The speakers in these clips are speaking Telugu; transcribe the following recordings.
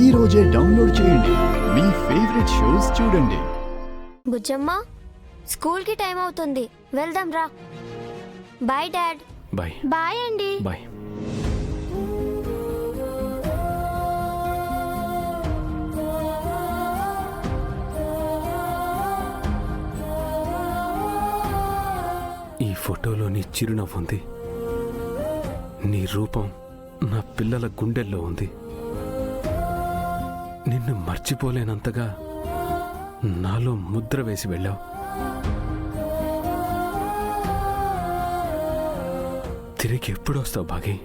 ఈ రోజే డౌన్లోడ్ చేయండి. మీ ఫేవరెట్ షోస్ చూడండి. బుజ్జమ్మ, స్కూల్ కి టైం అవుతుంది, వెళ్దాం రా. Bye dad. బాయ్. బాయ్ అండి. బాయ్. ఈ ఫోటోలో నీ చిరునవ్వు ఉంది, నీ రూపం నా పిల్లల గుండెల్లో ఉంది. నిన్ను మర్చిపోలేనంతగా నాలో ముద్ర వేసి వెళ్ళావు. తిరిగి ఎప్పుడు వస్తావు భాగి?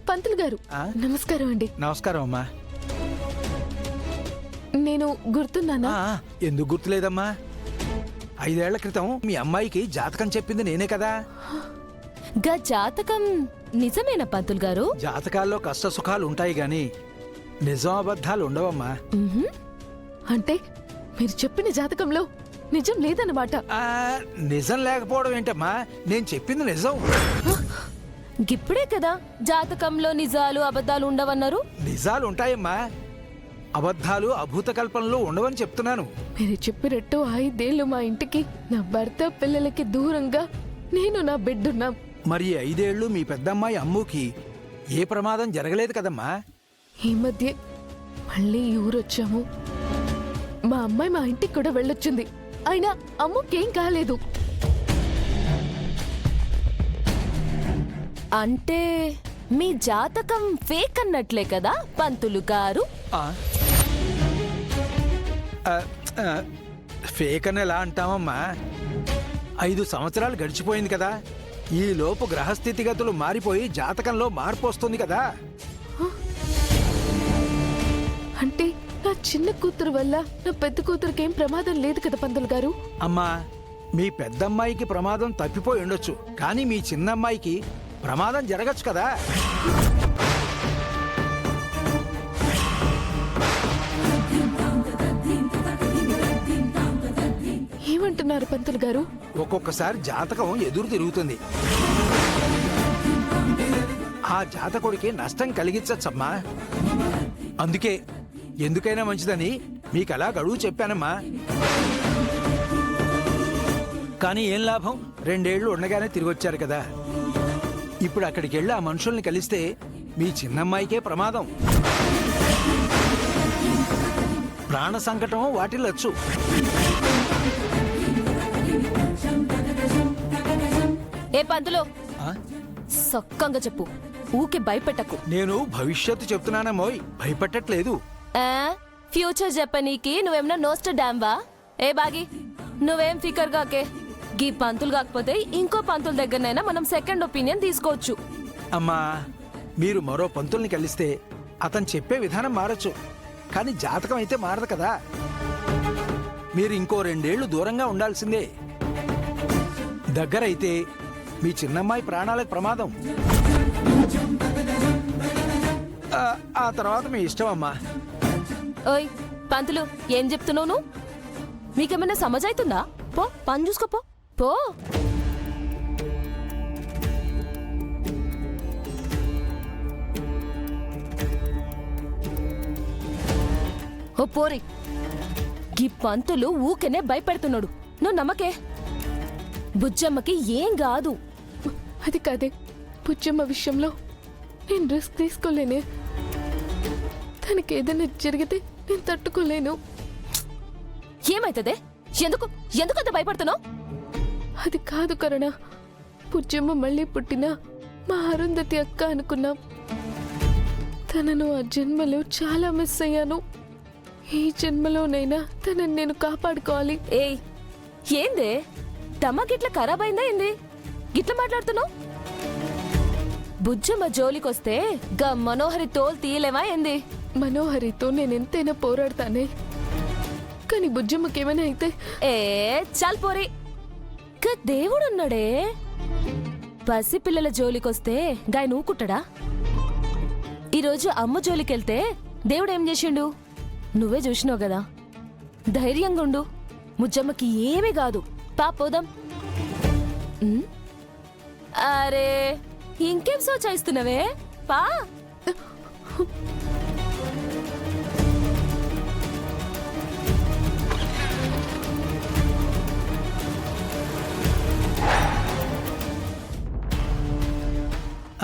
పంతులు గారు నమస్కారం అండి. నమస్కారం అమ్మా. నేను గుర్తున్నానా? ఎందుకు గుర్తులేదమ్మా? 5 ఏళ్ల క్రితం మీ అమ్మాయికి జాతకం చెప్పింది నేనే కదా. గా జాతకం నిజమేనా పంతులు గారు? జాతకాల్లో కష్ట సుఖాలు ఉంటాయి గాని నిజం అబద్ధాలు ఉండవమ్మా. అంటే మీరు చెప్పిన జాతకంలో నిజం లేదన్నమాట. నిజం లేకపోవడం ఏంటమ్మా, నేను చెప్పింది నిజం. గిప్పుడే కదా జాతకంలో నిజాలు అబద్ధాలు ఉండవన్నారు. నిజాలు ఉంటాయమ్మా, అబద్ధాలు అభూత కల్పనలు ఉండవని చెప్తున్నాను. మీరు చెప్పినట్టు 5 ఏళ్ళు మా ఇంటికి, నా భర్త పిల్లలకి దూరంగా నేను నా బిడ్డున్నాం. మరి 5 ఏళ్లు మీ పెద్దమ్మాయి అమ్ముకి ఏ ప్రమాదం జరగలేదు కదమ్మా. ఈ మధ్య మళ్ళీ ఈ ఊరొచ్చాము. మా అమ్మాయి మా ఇంటికి కూడా వెళ్ళొచ్చింది, అయినా అమ్ముకేం కాలేదు. అంటే మీ జాతకం ఫేక్ అన్నట్లే కదా పంతులు గారు? ఫేక్ అని ఎలా అంటామమ్మా? 5 సంవత్సరాలు గడిచిపోయింది కదా, ఈ లోపు గ్రహస్థితిగతులు మారిపోయి జాతకంలో మార్పు వస్తుంది కదా. అంటే నా చిన్న కూతురు వల్ల నా పెద్ద కూతురికి ఏం ప్రమాదం లేదు కదా పంతులు గారు? అమ్మా, మీ పెద్దమ్మాయికి ప్రమాదం తప్పిపోయి ఉండొచ్చు, కానీ మీ చిన్నమ్మాయికి ప్రమాదం జరగచ్చు కదా. ఏమంటున్నారు పంతులు గారు? ఒక్కొక్కసారి జాతకం ఎదురు తిరుగుతుంది, ఆ జాతకుడికి నష్టం కలిగించచ్చమ్మా. అందుకే ఎందుకైనా మంచిదని మీకు అలా గడువు చెప్పానమ్మా. కానీ ఏం లాభం, 2 ఏళ్లు ఉండగానే తిరిగి వచ్చారు కదా. ఇప్పుడు అక్కడికి వెళ్ళి ఆ మనుషుల్ని కలిస్తే మీ చిన్నమ్మాయికే ప్రమాదం, ప్రాణ సంకటం వాటిల్లొచ్చు. ఏ పంతులు, సక్కంగా చెప్పు, ఊకే భయపెట్టకు. నేను భవిష్యత్తు చెప్తున్నానమ్మోయ్, భయపెట్టట్లేదు. ఫ్యూచర్ చెప్పనీకి నువ్వేమన్నా నోస్టర్ డామ్వా? ఏ బాగి, నువ్వేం ఫికర్ గాకే. గీ పంతులు కాకపోతే ఇంకో పంతుల దగ్గరనైనా మనం సెకండ్ ఒపీనియన్ తీసుకోవచ్చు. అమ్మా, మీరు మరో పంతుల్ని కలిస్తే అతను చెప్పే విధానం మారచ్చు, కానీ జాతకం అయితే మారదు కదా. మీరు ఇంకో 2 ఏళ్లు దూరంగా ఉండాల్సిందే. దగ్గరైతే మీ చిన్నమ్మాయి ప్రాణాలకు ప్రమాదం. ఆ తర్వాత మీ ఇష్టం అమ్మా. ఓయ్ పంతులు, ఏం చెప్తున్నావు నువ్వు? మీకేమైనా సమజైతుందా? పో పని చూసుకోపో పో. ఓ పోరి, గీ పంతులు ఊకెనే భయపెడుతున్నాడు, నువ్వు నమ్మకే. బుజ్జమ్మకి ఏం కాదు. అది కాదే, బుజ్జమ్మ విషయంలో నేను రిస్క్ తీసుకోలేనే. తనకి ఏదైనా జరిగితే నేను తట్టుకోలేను. ఏమైతదే? ఎందుకు ఎందుకంత భయపడుతున్నావు? అది కాదు కరుణ, బుజ్జమ్మ మళ్ళీ పుట్టినా మా అరుంధతి అక్క అనుకున్నాం. తనను ఆ జన్మలో చాలా మిస్ అయ్యాను. ఈ జన్మలోనైనా తనని నేను కాపాడుకోవాలి. ఏయ్ ఏందే తమ గిట్ల ఖరాబ్ అయిందా ఏంది గిట్ల మాట్లాడుతున్నావు? బుజ్జమ్మ జోలికొస్తే గా మనోహరి తోలు తీయలేవా ఏంది? మనోహరితో నేనెంతైనా పోరాడతానే, కానీ బుజ్జమ్మకేమైనా అయితే ఏ చాల్ పోరి, గా దేవుడున్నాడే. పసి పిల్లల జోలికొస్తే గాయ నూకుట్టడా? ఈరోజు అమ్మ జోలికెళ్తే దేవుడు ఏం చేసిండు నువ్వే చూసినావు కదా. ధైర్యంగా ఉండు, ముజ్జమ్మకి ఏమీ కాదు. పోదాం. ఉమ్? అరే ఇంకేం సోచాయిస్తున్నావే పా.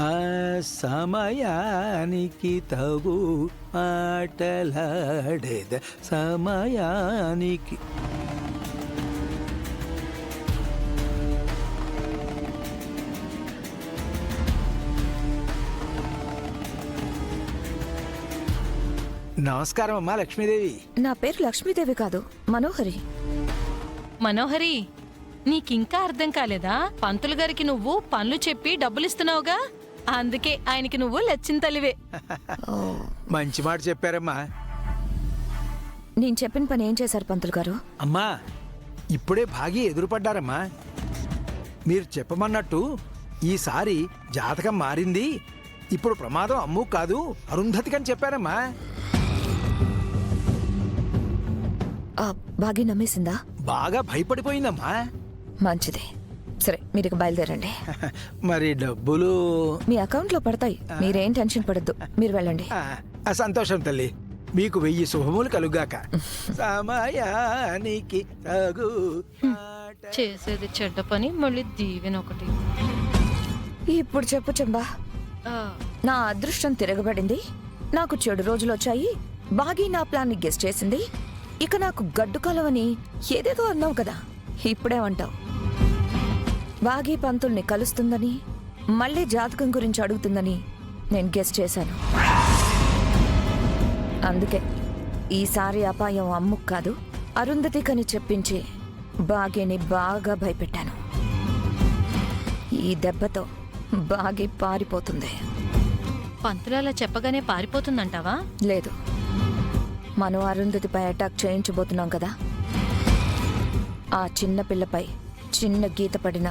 ఆ సమయానికి తగు ఆటలాడేద సమయానికి. నమస్కారం అమ్మా లక్ష్మీదేవి. నా పేరు లక్ష్మీదేవి కాదు, మనోహరి. మనోహరి, నీకింకా అర్థం కాలేదా? పంతులు గారికి నువ్వు పనులు చెప్పి డబ్బులిస్తున్నావుగా, అందుకే ఆయనకి నువ్వు లచ్చింతలివే. మంచి మాట చెప్పారమ్మా. నేను చెప్పిన పని ఏం చేశారు పంతులు గారు? అమ్మా ఇప్పుడే భాగి ఎదురుపడ్డారమ్మా. మీరు చెప్పమన్నట్టు ఈసారి జాతకం మారింది, ఇప్పుడు ప్రమాదం అమ్ము కాదు అరుంధతికని చెప్పారమ్మా. బాగా నమ్మేసిందా? బాగా భయపడిపోయిందమ్మా. మంచిది. సరే మీరు ఇక బయలుదేరండి. మరి డబ్బులు మీ అకౌంట్లో పడతాయి, మీరేం టెన్షన్ పడద్దు. మీరు వెళ్ళండి. సంతోషం తల్లి, మీకు 1000 శుభములు కలుగాక. సమయానికి తగు చేసేది చెడ్డ పని, మళ్ళీ దీవెనొకటి. ఇప్పుడు చెప్పు చెంబా. నా అదృష్టం తిరగబడింది, నాకు చెడు రోజులు వచ్చాయి, బాగీ నా ప్లాన్ ని గెస్ట్ చేసింది, ఇక నాకు గడ్డు కలవని ఏదేదో అన్నావు కదా, ఇప్పుడేమంటావు? బాగీ పంతుల్ని కలుస్తుందని, మళ్ళీ జాతకం గురించి అడుగుతుందని నేను గెస్ట్ చేశాను. అందుకే ఈసారి అపాయం అమ్ముకు కాదు అరుంధతికని చెప్పించి బాగీని బాగా భయపెట్టాను. ఈ దెబ్బతో బాగీ పారిపోతుంది. పంతులు అలా చెప్పగానే పారిపోతుందంటావా? లేదు, మనం అరుంధతిపై అటాక్ చేయించబోతున్నాం కదా, ఆ చిన్న పిల్లపై చిన్న గీత పడిన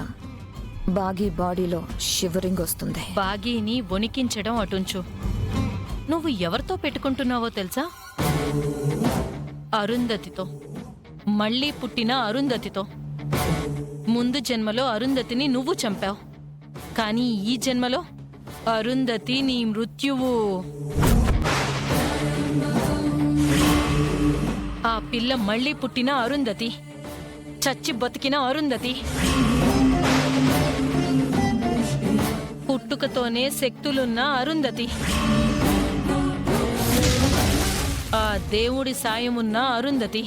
బాగీ బాడీలో షివరింగ్ వస్తుంది. బాగీని వణికించడం అటుంచు, నువ్వు ఎవరితో పెట్టుకుంటున్నావో తెలుసా? అరుంధతితో, మళ్ళీ పుట్టిన అరుంధతితో. ముందు జన్మలో అరుంధతిని నువ్వు చంపావు, కానీ ఈ జన్మలో అరుంధతి నీ మృత్యువు. ఆ పిల్ల మళ్ళీ పుట్టిన అరుంధతి, చచ్చి బతికిన అరుంధతి. పుట్టుకతోనే శక్తులున్న అరుంధతి, ఆ దేవుడి సాయమున్న అరుంధతి.